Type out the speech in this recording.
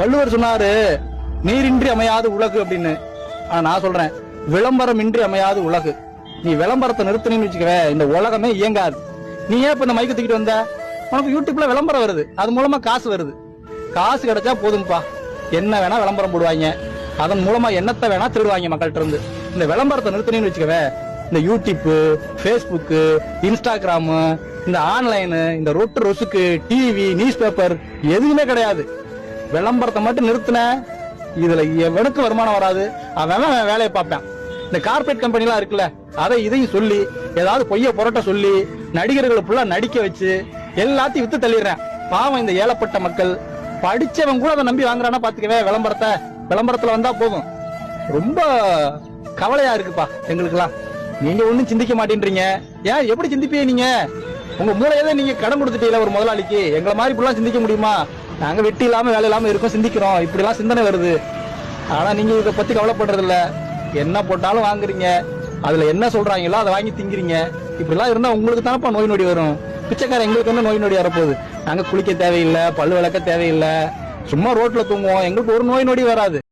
வள்ளுவர் சொன்னாரு நீரின்றி அமையாது உலகு அப்படின்னு. நான் சொல்றேன் விளம்பரம் இன்றி அமையாது உலகு. நீ விளம்பரத்தை நிறுத்தினு வச்சுக்கவே இந்த உலகமே இயங்காது. நீ ஏன் இப்ப இந்த மைக்க தூக்கிட்டு வந்த? உனக்கு யூடியூப்ல விளம்பரம் வருது, அது மூலமா காசு வருது. காசு கிடைச்சா போதும்பா, என்ன வேணா விளம்பரம் போடுவாங்க, அதன் மூலமா என்னத்தை வேணா திருடுவாங்க மக்கள்கிட்ட இருந்து. இந்த விளம்பரத்தை நிறுத்தினு வச்சுக்கவே இந்த யூடியூப், பேஸ்புக், இன்ஸ்டாகிராம், இந்த ஆன்லைன், இந்த ரொட்டு ரொசுக்கு, டிவி, நியூஸ் பேப்பர் எதுவுமே கிடையாது. விளம்பரத்தை மட்டும் நிறுத்தின இதுல எவனுக்கு வருமானம் வராது. அவன் வேலையை பார்ப்பேன். இந்த கார்பரேட் கம்பெனி எல்லாம் இருக்குல்ல, அதை இதையும் சொல்லி ஏதாவது பொய்ய புரட்ட சொல்லி நடிகர்களை ஃபுல்லா நடிக்க வச்சு எல்லாத்தையும் வித்து தள்ளிடுறேன். பாவம் இந்த ஏழப்பட்ட மக்கள், படிச்சவன் கூட அதை நம்பி வாங்குறானா பாத்துக்கவே விளம்பரத்தை. விளம்பரத்துல வந்தா போதும். ரொம்ப கவலையா இருக்குப்பா எங்களுக்குலாம். நீங்க ஒண்ணும் சிந்திக்க மாட்டேன்றீங்க. ஏன் எப்படி சிந்திப்பீங்க நீங்க? உங்க மூளையதான் நீங்க கடன் கொடுத்துட்டீங்களா ஒரு முதலாளிக்கு? எங்களை மாதிரி இப்படிலாம் சிந்திக்க முடியுமா? நாங்க வெட்டி இல்லாம வேலை இல்லாம இருக்கோம், சிந்திக்கிறோம். இப்படி எல்லாம் சிந்தனை வருது. ஆனா நீங்க இதை பத்தி கவலைப்படுறது இல்ல. என்ன போட்டாலும் வாங்குறீங்க, அதுல என்ன சொல்றாங்களோ அதை வாங்கி திங்கிறீங்க. இப்படி எல்லாம் இருந்தா உங்களுக்கு தானப்பா நோய் நொடி வரும். பிச்சைக்காரன் எங்களுக்கு வந்து நோய் நொடி வரப்போகுது. நாங்க குளிக்க தேவையில்லை, பல்லு விளக்க தேவையில்லை, சும்மா ரோட்ல தூங்குவோம், எங்களுக்கு ஒரு நோய் நொடி வராது.